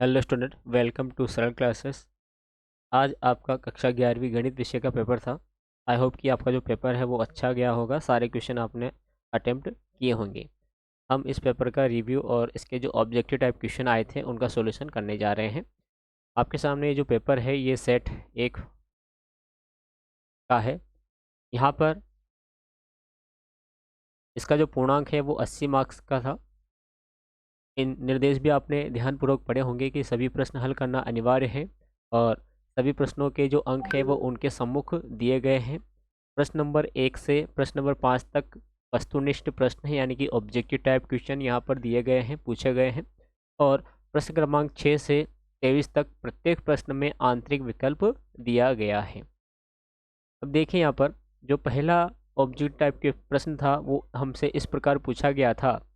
Hello student, welcome to सरल classes. आज आपका कक्षा 11वीं गणित विषय का पेपर था। आई होप कि आपका जो पेपर है वो अच्छा गया होगा, सारे क्वेश्चन आपने अटेम्प्ट किए होंगे। हम इस पेपर का रिव्यू और इसके जो ऑब्जेक्टिव टाइप क्वेश्चन आए थे उनका सॉल्यूशन करने जा रहे हैं। आपके सामने ये जो पेपर है ये सेट 1 का है। यहाँ पर इसका जो पूर्णांक है वो 80 मार्क्स का था। इन निर्देश भी आपने ध्यानपूर्वक पढ़े होंगे कि सभी प्रश्न हल करना अनिवार्य है और सभी प्रश्नों के जो अंक है वो उनके सम्मुख दिए गए हैं। प्रश्न नंबर 1 से प्रश्न नंबर 5 तक वस्तुनिष्ठ प्रश्न है, यानी कि ऑब्जेक्टिव टाइप क्वेश्चन यहाँ पर दिए गए हैं, पूछे गए हैं। और प्रश्न क्रमांक 6 से 23 तक प्रत्येक प्रश्न में आंतरिक विकल्प दिया गया है। अब देखिए यहाँ पर जो पहला ऑब्जेक्टिव टाइप के प्रश्न था वो हमसे इस प्रकार पूछा गया था।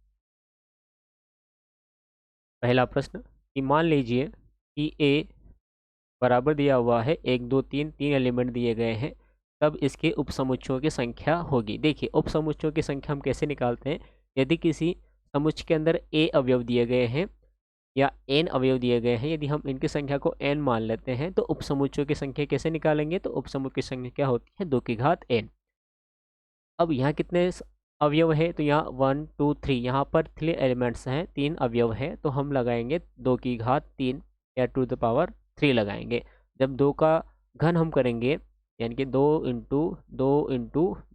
पहला प्रश्न कि मान लीजिए कि ए बराबर दिया हुआ है, 1 2 3 तीन एलिमेंट दिए गए हैं, तब इसके उपसमुच्चयों की संख्या होगी। देखिए उपसमुच्चयों की संख्या हम कैसे निकालते हैं। यदि किसी समुच्चय के अंदर ए अवयव दिए गए हैं या एन अवयव दिए गए हैं, यदि हम इनकी संख्या को एन मान लेते हैं तो उपसमुच्चयों की संख्या कैसे निकालेंगे। तो उपसमुच्चय की संख्या क्या होती है, 2 की घात एन। अब यहाँ कितने अवयव है, तो यहाँ 1 2 3, यहाँ पर 3 एलिमेंट्स हैं, 3 अवयव हैं, तो हम लगाएंगे 2 की घात 3 या टू द पावर 3 लगाएंगे। जब 2 का घन हम करेंगे, यानी कि 2 इंटू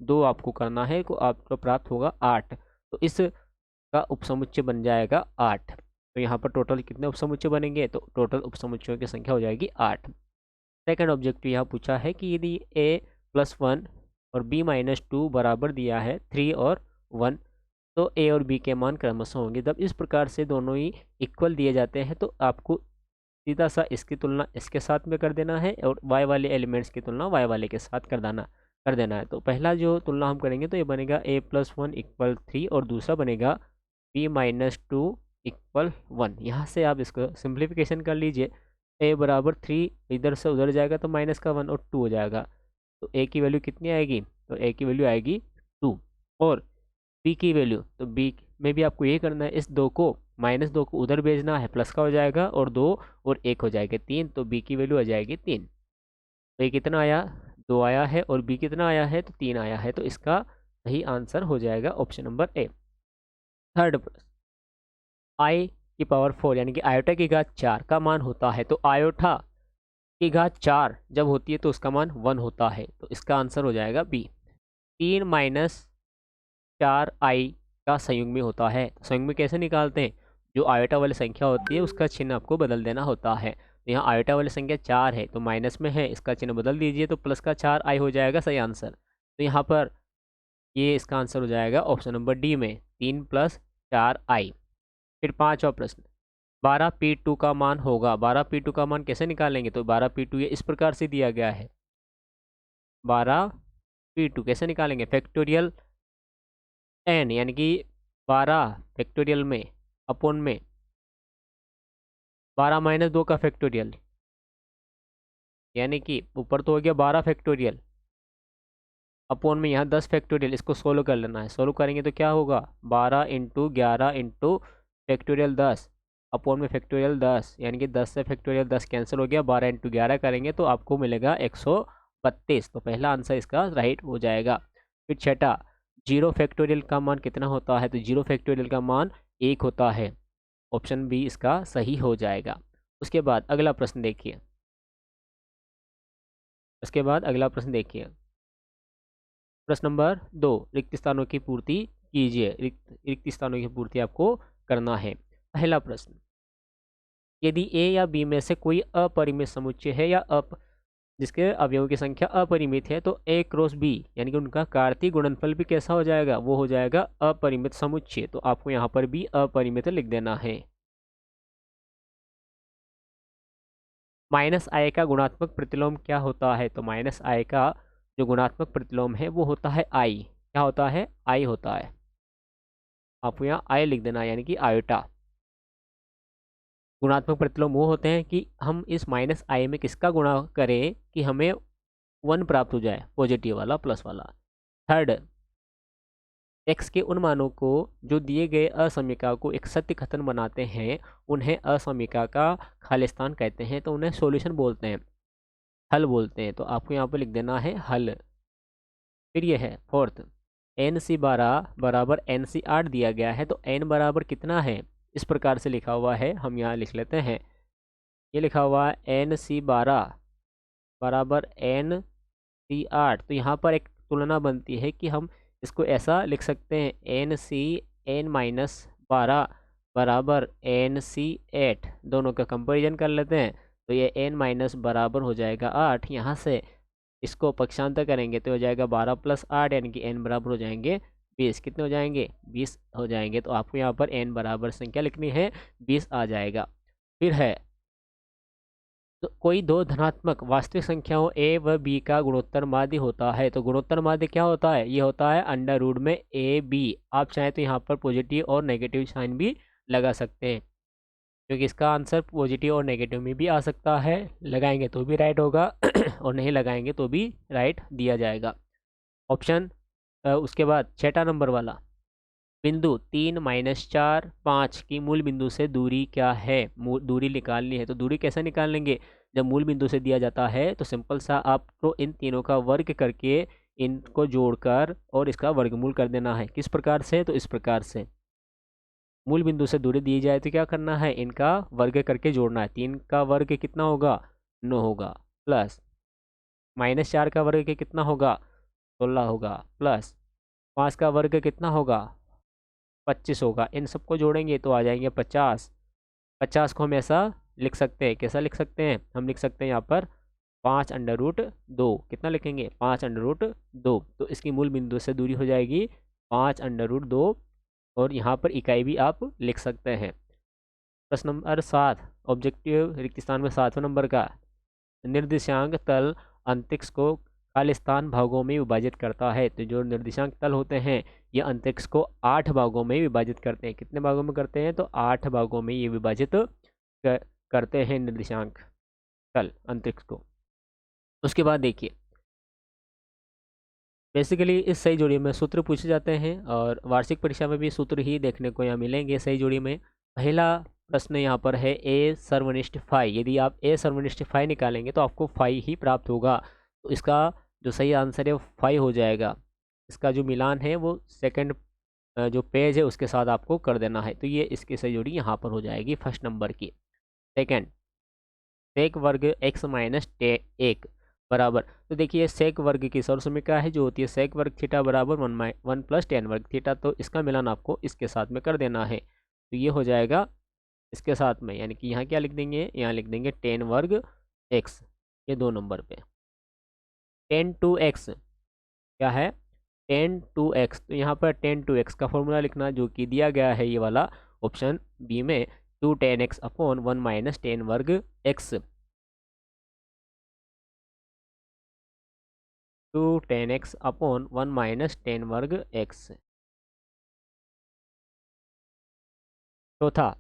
2 आपको करना है, तो आपको प्राप्त होगा 8। तो इसका उपसमुच्चय बन जाएगा 8। तो यहाँ पर टोटल कितने उपसमुच्चय बनेंगे, तो टोटल उपसमुच्चयों की संख्या हो जाएगी 8। सेकंड ऑब्जेक्टिव यहाँ पूछा है कि यदि a+1 और b-2 बराबर दिया है 3 और 1, तो a और b के मान क्रमशः होंगे। जब इस प्रकार से दोनों ही इक्वल दिए जाते हैं तो आपको सीधा सा इसकी तुलना इसके साथ में कर देना है और y वाले एलिमेंट्स की तुलना y वाले के साथ कर देना है। तो पहला जो तुलना हम करेंगे तो ये बनेगा a+1 = 3 और दूसरा बनेगा b-2 = 1। यहाँ से आप इसको सिंप्लीफिकेशन कर लीजिए। a बराबर 3 इधर से उधर जाएगा तो माइनस का 1 और 2 हो जाएगा। तो a की वैल्यू कितनी आएगी, तो a की वैल्यू आएगी 2। और b की वैल्यू, तो b में भी आपको ये करना है, इस 2 को -2 को उधर भेजना है, प्लस का हो जाएगा और 2 और 1 हो जाएगा 3, तो b की वैल्यू आ जाएगी 3। तो ये कितना आया, 2 आया है और b कितना आया है, तो 3 आया है। तो इसका सही आंसर हो जाएगा ऑप्शन नंबर ए। थर्ड प्रश्न, i की पावर 4 यानी कि आयोटा की घात 4 का मान होता है, तो आयोटा की घात 4 जब होती है तो उसका मान 1 होता है। तो इसका आंसर हो जाएगा बी। 3 - 4i का संयुग्मी होता है। तो संयुग्मी कैसे निकालते हैं, जो आयोटा वाली संख्या होती है उसका चिन्ह आपको बदल देना होता है। तो यहाँ आयोटा वाली संख्या 4 है तो माइनस में है, इसका चिन्ह बदल दीजिए तो प्लस का 4i हो जाएगा सही आंसर। तो यहाँ पर ये इसका आंसर हो जाएगा ऑप्शन नंबर डी में 3 + 4i। फिर पांचवा प्रश्न, 12p2 का मान होगा। 12p2 का मान कैसे निकालेंगे, तो 12p2 ये इस प्रकार से दिया गया है। 12p2 कैसे निकालेंगे, फैक्टोरियल n यानी कि 12 फैक्टोरियल में अपॉन में 12 - 2 का फैक्टोरियल, यानी कि ऊपर तो हो गया 12 फैक्टोरियल अपॉन में यहाँ 10 फैक्टोरियल। इसको सोल्व कर लेना है, सोल्व करेंगे तो क्या होगा, 12 × 11 × फैक्टोरियल 10 अपॉन में फैक्टोरियल 10, यानी कि 10 से फैक्टोरियल 10 कैंसिल हो गया, 12 × 11 करेंगे तो आपको मिलेगा 132। तो पहला आंसर इसका राइट हो जाएगा। फिर छठा, 0 फैक्टोरियल का मान कितना होता है, तो 0 फैक्टोरियल का मान 1 होता है। ऑप्शन बी इसका सही हो जाएगा। उसके बाद अगला प्रश्न देखिए, प्रश्न नंबर 2, रिक्त स्थानों की पूर्ति कीजिए। रिक्त स्थानों की पूर्ति आपको करना है। पहला प्रश्न, यदि ए या बी में से कोई अपरिमित समुच्चय है या जिसके अवयवों की संख्या अपरिमित है, तो ए क्रॉस बी यानी कि उनका कार्तीय गुणनफल भी कैसा हो जाएगा, वो हो जाएगा अपरिमित समुच्चय। तो आपको यहाँ पर भी अपरिमित लिख देना है। माइनस आय का गुणात्मक प्रतिलोम क्या होता है, तो माइनस आय का जो गुणात्मक प्रतिलोम है वो होता है आई। क्या होता है, आई होता है। आपको यहाँ आई लिख देना यानी कि आयोटा। गुणात्मक प्रतिलोम वो होते हैं कि हम इस माइनस आई में किसका गुणा करें कि हमें 1 प्राप्त हो जाए, पॉजिटिव वाला, प्लस वाला। थर्ड, x के उन मानों को जो दिए गए असमीका को एक सत्य कथन बनाते हैं उन्हें असमीका का खालिस्तान कहते हैं, तो उन्हें सॉल्यूशन बोलते हैं, हल बोलते हैं। तो आपको यहाँ पर लिख देना है हल। फिर ये है फोर्थ, NC12 बराबर NC8 दिया गया है, तो n बराबर कितना है, इस प्रकार से लिखा हुआ है, हम यहाँ लिख लेते हैं। ये लिखा हुआ है NC12 बराबर NC8, तो यहाँ पर एक तुलना बनती है कि हम इसको ऐसा लिख सकते हैं, NCn-12 बराबर NC8, दोनों का कंपेरिजन कर लेते हैं। तो ये n माइनस बराबर हो जाएगा 8, यहाँ से इसको पक्षांतर करेंगे तो हो जाएगा 12 + 8, यानी कि n बराबर हो जाएंगे 20। कितने हो जाएंगे, 20 हो जाएंगे। तो आपको यहाँ पर n बराबर संख्या लिखनी है, 20 आ जाएगा। फिर है तो कोई दो धनात्मक वास्तविक संख्याओं a व b का गुणोत्तर माध्य होता है। तो गुणोत्तर माध्य क्या होता है, ये होता है अंडर रूट में AB। आप चाहें तो यहाँ पर पॉजिटिव और नेगेटिव साइन भी लगा सकते हैं, क्योंकि इसका आंसर पॉजिटिव और नेगेटिव में भी आ सकता है, लगाएंगे तो भी राइट होगा और नहीं लगाएंगे तो भी राइट दिया जाएगा ऑप्शन। उसके बाद छठा नंबर वाला, बिंदु 3 - 4 5 की मूल बिंदु से दूरी क्या है, दूरी निकालनी है। तो दूरी कैसे निकाल लेंगे, जब मूल बिंदु से दिया जाता है तो सिंपल सा आपको इन तीनों का वर्ग करके इनको जोड़कर और इसका वर्गमूल कर देना है। किस प्रकार से, तो इस प्रकार से मूल बिंदु से दूरी दी जाए तो क्या करना है, इनका वर्ग करके जोड़ना है। 3 का वर्ग कितना होगा, 9 होगा, प्लस -4 का वर्ग कितना होगा, 16 होगा, प्लस 5 का वर्ग कितना होगा, 25 होगा। इन सबको जोड़ेंगे तो आ जाएंगे 50। 50 को हम ऐसा लिख सकते हैं, कैसा लिख सकते हैं, हम लिख सकते हैं यहाँ पर 5√2। कितना लिखेंगे, 5√2। तो इसकी मूल बिंदु से दूरी हो जाएगी 5√2, और यहाँ पर इकाई भी आप लिख सकते हैं। प्रश्न नंबर 7, ऑब्जेक्टिव रिक्त स्थान में 7वें नंबर का, निर्देशांक तल अंतरिक्ष को खालिस्तान भागों में विभाजित करता है। तो जो निर्देशांक तल होते हैं ये अंतरिक्ष को 8 भागों में विभाजित करते हैं। कितने भागों में करते हैं, तो 8 भागों में ये विभाजित करते हैं निर्देशांक तल अंतरिक्ष को। उसके बाद देखिए, बेसिकली इस सही जोड़ी में सूत्र पूछे जाते हैं और वार्षिक परीक्षा में भी सूत्र ही देखने को यहाँ मिलेंगे सही जोड़ी में। पहला प्रश्न यहाँ पर है a सर्वनिष्ठ फाई। यदि आप a सर्वनिष्ठ फाई निकालेंगे तो आपको फाई ही प्राप्त होगा। तो इसका जो सही आंसर है वो फाई हो जाएगा। इसका जो मिलान है वो सेकंड जो पेज है उसके साथ आपको कर देना है। तो ये इसकी सही जोड़ी यहाँ पर हो जाएगी फर्स्ट नंबर की। सेकंड, सेक वर्ग x - 1 बराबर, तो देखिए सेक वर्ग की सर्वसमीका है जो होती है सेक वर्ग थीटा बराबर 1 + tan वर्ग थीटा। तो इसका मिलान आपको इसके साथ में कर देना है। तो ये हो जाएगा इसके साथ में, यानी कि यहाँ क्या लिख देंगे, यहाँ लिख देंगे tan वर्ग x, ये 2 नंबर पे। tan 2x क्या है, tan 2x, तो यहाँ पर tan 2x का फॉर्मूला लिखना जो कि दिया गया है ये वाला ऑप्शन बी में, 2 tan x अपॉन 1 - tan वर्ग x, 2 tan x upon 1 - tan वर्ग x। चौथा,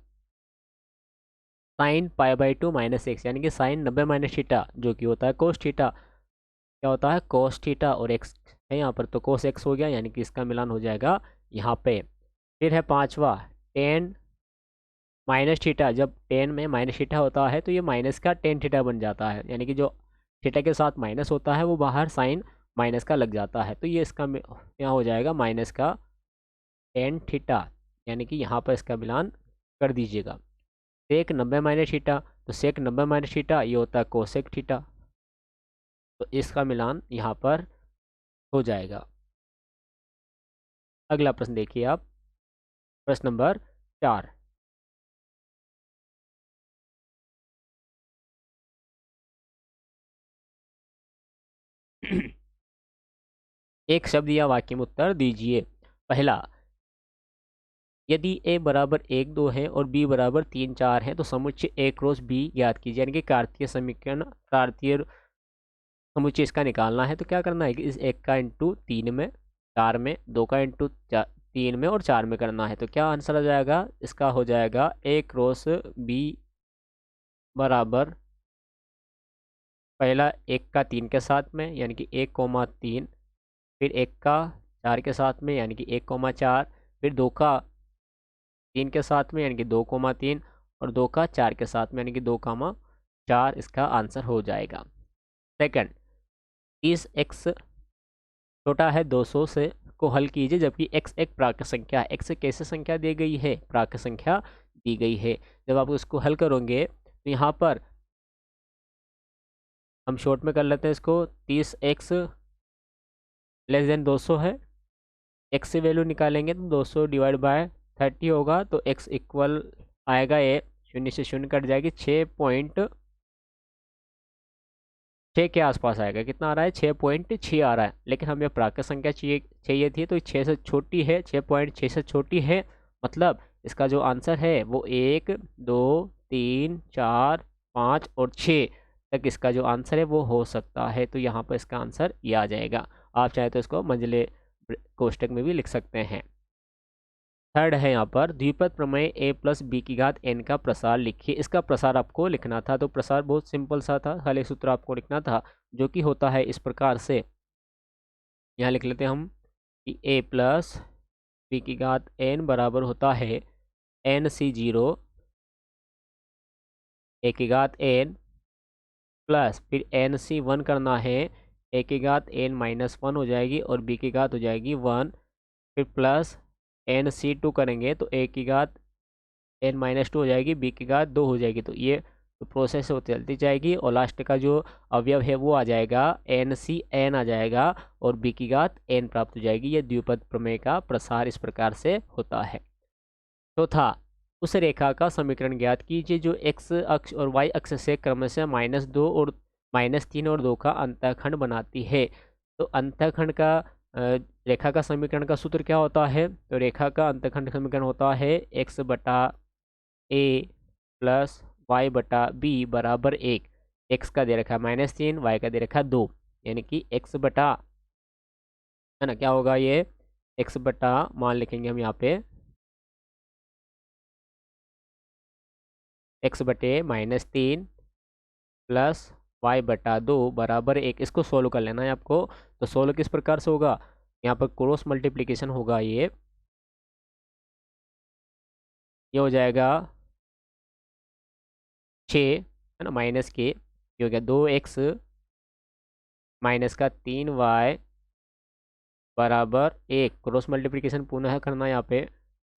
साइन π/2 - x, यानी कि साइन 90 - थीटा जो कि होता है कोस थीटा, क्या होता है कोस थीटा, और x है यहाँ पर तो कोस x हो गया, यानी कि इसका मिलान हो जाएगा यहाँ पे। फिर है पांचवा, टेन माइनस थीटा, जब टेन में माइनस थीटा होता है तो ये माइनस का टेन थीटा बन जाता है, यानी कि जो थीटा के साथ माइनस होता है वो बाहर साइन माइनस का लग जाता है। तो ये इसका यहाँ हो जाएगा माइनस का टेन थीटा, यानी कि यहाँ पर इसका मिलान कर दीजिएगा। सेक 90 - थीटा, तो सेक 90 - थीटा ये होता है कोसेक थीटा, तो इसका मिलान यहाँ पर हो जाएगा। अगला प्रश्न देखिए आप, प्रश्न नंबर 4, एक शब्द या वाक्य में उत्तर दीजिए। पहला, यदि a बराबर 1 2 है और b बराबर 3 4 है तो समुच्चय a क्रॉस b ज्ञात कीजिए, यानी कि कार्तीय समीकरण कार्तीय समुच्चय इसका निकालना है। तो क्या करना है कि इस 1 का इंटू 3 में, 4 में, 2 का इंटू 3 में और 4 में करना है। तो क्या आंसर आ जाएगा, इसका हो जाएगा a क्रॉस b बराबर पहला 1 का 3 के साथ में, यानी कि 1, 3, फिर 1 का 4 के साथ में यानी कि 1,4, फिर 2 का 3 के साथ में यानी कि 2,3 और 2 का 4 के साथ में यानी कि 2,4 इसका आंसर हो जाएगा। सेकंड, 30x छोटा है 200 से को हल कीजिए जबकि x एक प्राकृत संख्या है। x कैसे संख्या दी गई है? प्राकृत संख्या दी गई है। जब आप इसको हल करोगे तो यहाँ पर हम शॉर्ट में कर लेते हैं इसको। 30x लेस देन 200 है, x से वैल्यू निकालेंगे तो 200 डिवाइड बाय 30 होगा, तो x इक्वल आएगा, ये शून्य से शून्य कट जाएगी, 6 के आसपास आएगा। कितना आ रहा है? 6.6 आ रहा है। लेकिन हमें प्राकृत संख्या चाहिए थी, तो 6 से छोटी है, 6.6 से छोटी है, मतलब इसका जो आंसर है वो 1, 2, 3, 4, 5 और 6 तक इसका जो आंसर है वो हो सकता है। तो यहाँ पर इसका आंसर ये आ जाएगा। आप चाहे तो इसको मंझले कोष्टक में भी लिख सकते हैं। थर्ड है यहाँ पर, द्विपद प्रमेय a प्लस बी की घात n का प्रसार लिखिए। इसका प्रसार आपको लिखना था, तो प्रसार बहुत सिंपल सा था, खाली सूत्र आपको लिखना था जो कि होता है इस प्रकार से। यहाँ लिख लेते हैं हम कि a प्लस बी की घात n बराबर होता है NC0 a की घात n प्लस फिर NC1 करना है, a की घात n-1 हो जाएगी और b की घात हो जाएगी 1, फिर प्लस NC2 करेंगे तो a की घात n-2 हो जाएगी, b की घात 2 हो जाएगी। तो ये तो प्रोसेस होती चलती जाएगी और लास्ट का जो अवयव है वो आ जाएगा NCn आ जाएगा और b की घात n प्राप्त हो जाएगी। ये द्विपद प्रमेय का प्रसार इस प्रकार से होता है। चौथा, उस रेखा का समीकरण ज्ञात कीजिए जो x अक्ष और y अक्ष से क्रमशः -2 और -3 और 2 का अंतःखंड बनाती है। तो अंतःखंड का रेखा का समीकरण का सूत्र क्या होता है? तो रेखा का अंतःखंड समीकरण होता है x बटा a प्लस y बटा b बराबर 1। x का दे रखा है -3, y का दे रखा है 2, यानी कि x बटा, है ना, क्या होगा ये? x बटा, मान लिखेंगे हम यहाँ पे x बटे -3 प्लस y बटा 2 बराबर 1। इसको सोल्व कर लेना है आपको। तो सोल्व किस प्रकार से होगा? यहाँ पर क्रॉस मल्टीप्लिकेशन होगा, ये हो जाएगा 6, है ना, माइनस के, ये हो गया 2x माइनस का 3y बराबर 1। क्रॉस मल्टीप्लिकेशन पुनः करना है यहाँ पे।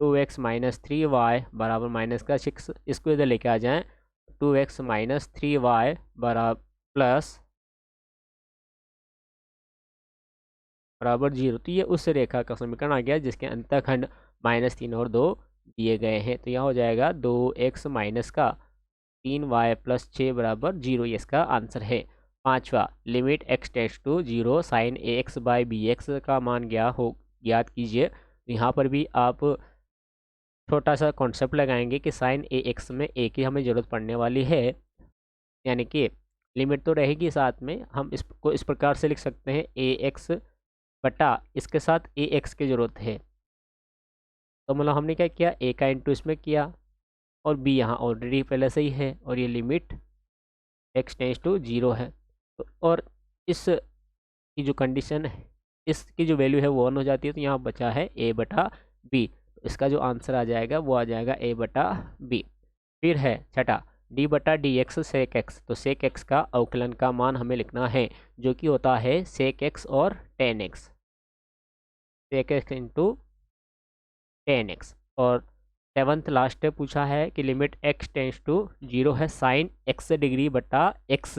2x माइनस 3y बराबर माइनस का 6, इसको इधर लेके आ जाएं, 2x माइनस 3y बराबर प्लस बराबर 0। तो ये उस रेखा का समीकरण आ गया जिसके अंतःखंड -3 और 2 दिए गए हैं। तो यहाँ हो जाएगा 2x माइनस का 3y प्लस 6 बराबर 0, ये इसका आंसर है। पांचवा, limit x tends to 0 sine ax by bx का मान ज्ञात कीजिए। तो यहाँ पर भी आप छोटा सा कॉन्सेप्ट लगाएंगे कि साइन ax में a की हमें ज़रूरत पड़ने वाली है, यानी कि लिमिट तो रहेगी, साथ में हम इसको इस प्रकार से लिख सकते हैं ax बटा इसके साथ ax की ज़रूरत है। तो मतलब हमने क्या किया, a का इंटू इसमें किया और b यहाँ ऑलरेडी पहले से ही है और ये लिमिट x टेंड्स टू 0 है। तो और इस की जो कंडीशन है, इसकी जो वैल्यू है वो 1 हो जाती है। तो यहाँ बचा है a बटा b। तो इसका जो आंसर आ जाएगा वो आ जाएगा a बटा b। फिर है छठा, d बटा डी एक्स सेक एक्स। तो सेक एक्स का अवकलन का मान हमें लिखना है जो कि होता है सेक एक्स और tan X, sec X into tan X. और सेवन्थ लास्ट पूछा है कि लिमिट x टेंस टू 0 है साइन x डिग्री बटा x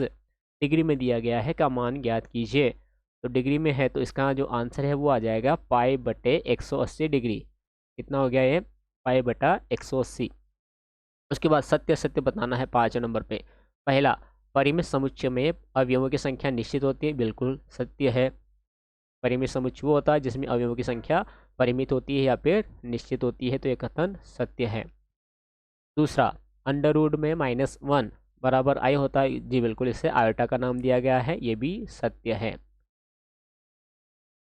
डिग्री में दिया गया है का मान ज्ञात कीजिए। तो डिग्री में है तो इसका जो आंसर है वो आ जाएगा पाई बटे 180 डिग्री। कितना हो गया ये? पाई बटा 180। उसके बाद सत्य सत्य बताना है 5 नंबर पे। पहला, परिमित समुच्चय में अवयवों की संख्या निश्चित होती है, बिल्कुल सत्य है। परिमित समुच्चय वो होता है जिसमें अवयवों की संख्या परिमित होती है या फिर निश्चित होती है, तो ये कथन सत्य है। दूसरा, अंडर रूट में -1 बराबर आई होता है, जी बिल्कुल, इससे आयोटा का नाम दिया गया है, ये भी सत्य है।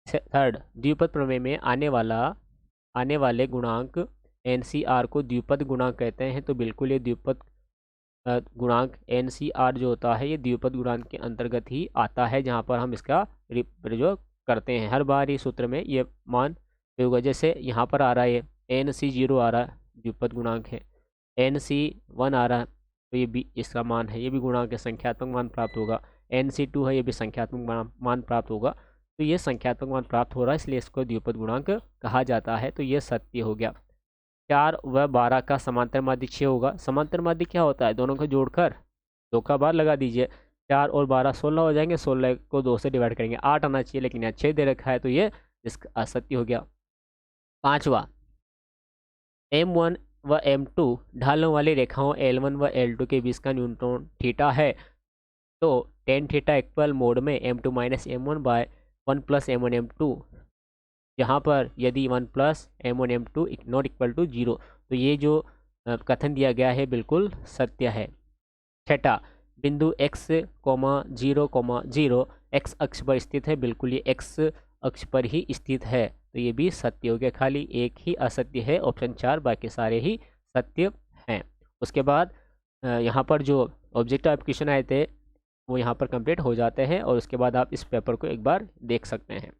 थर्ड, द्विपद प्रमेय में आने वाले गुणांक NCR को द्विपद गुणांक कहते हैं, तो बिल्कुल ये द्विपद गुणांक NCR जो होता है ये द्विपद गुणांक के अंतर्गत ही आता है, जहाँ पर हम इसका जो करते हैं, हर बार ये सूत्र में ये मान होगा। जैसे यहाँ पर आ रहा है NC0 आ रहा है, द्विपद गुणांक है, NC1 आ रहा है तो ये भी इसका मान है, ये भी गुणांक है, संख्यात्मक मान प्राप्त होगा। NC2 है, ये भी संख्यात्मक मान प्राप्त होगा। तो ये संख्यात्मक मान प्राप्त हो रहा है, इसलिए इसको द्विपद गुणांक कहा जाता है। तो ये सत्य हो गया। 4 व 12 का समांतर माध्य 6 होगा। समांतर माध्य क्या होता है, दोनों को जोड़कर 2 का बार लगा दीजिए, 4 और 12 16 हो जाएंगे, 16 को 2 से डिवाइड करेंगे, 8 आना चाहिए, लेकिन यहाँ 6 दे रखा है, तो ये इसका असत्य हो गया। 5वां, M1 व M2 ढालों वाली रेखाओं L1 व L2 के बीच का न्यूनतम थीटा है। तो टेन थीटा इक्वल मोड में M2 minus M1 bye 1 plus M1 M2, यहाँ पर यदि 1 plus M1 M2 not equal to 0, तो ये जो कथन दिया गया है बिल्कुल सत्य है। छठा, बिंदु x, 0, 0 x अक्ष पर स्थित है, बिल्कुल ये x अक्ष पर ही स्थित है, तो ये भी सत्य हो गया। खाली एक ही असत्य है, ऑप्शन 4, बाकी सारे ही सत्य हैं। उसके बाद यहाँ पर जो ऑब्जेक्टिव क्वेश्चन आए थे वो यहाँ पर कंप्लीट हो जाते हैं, और उसके बाद आप इस पेपर को एक बार देख सकते हैं।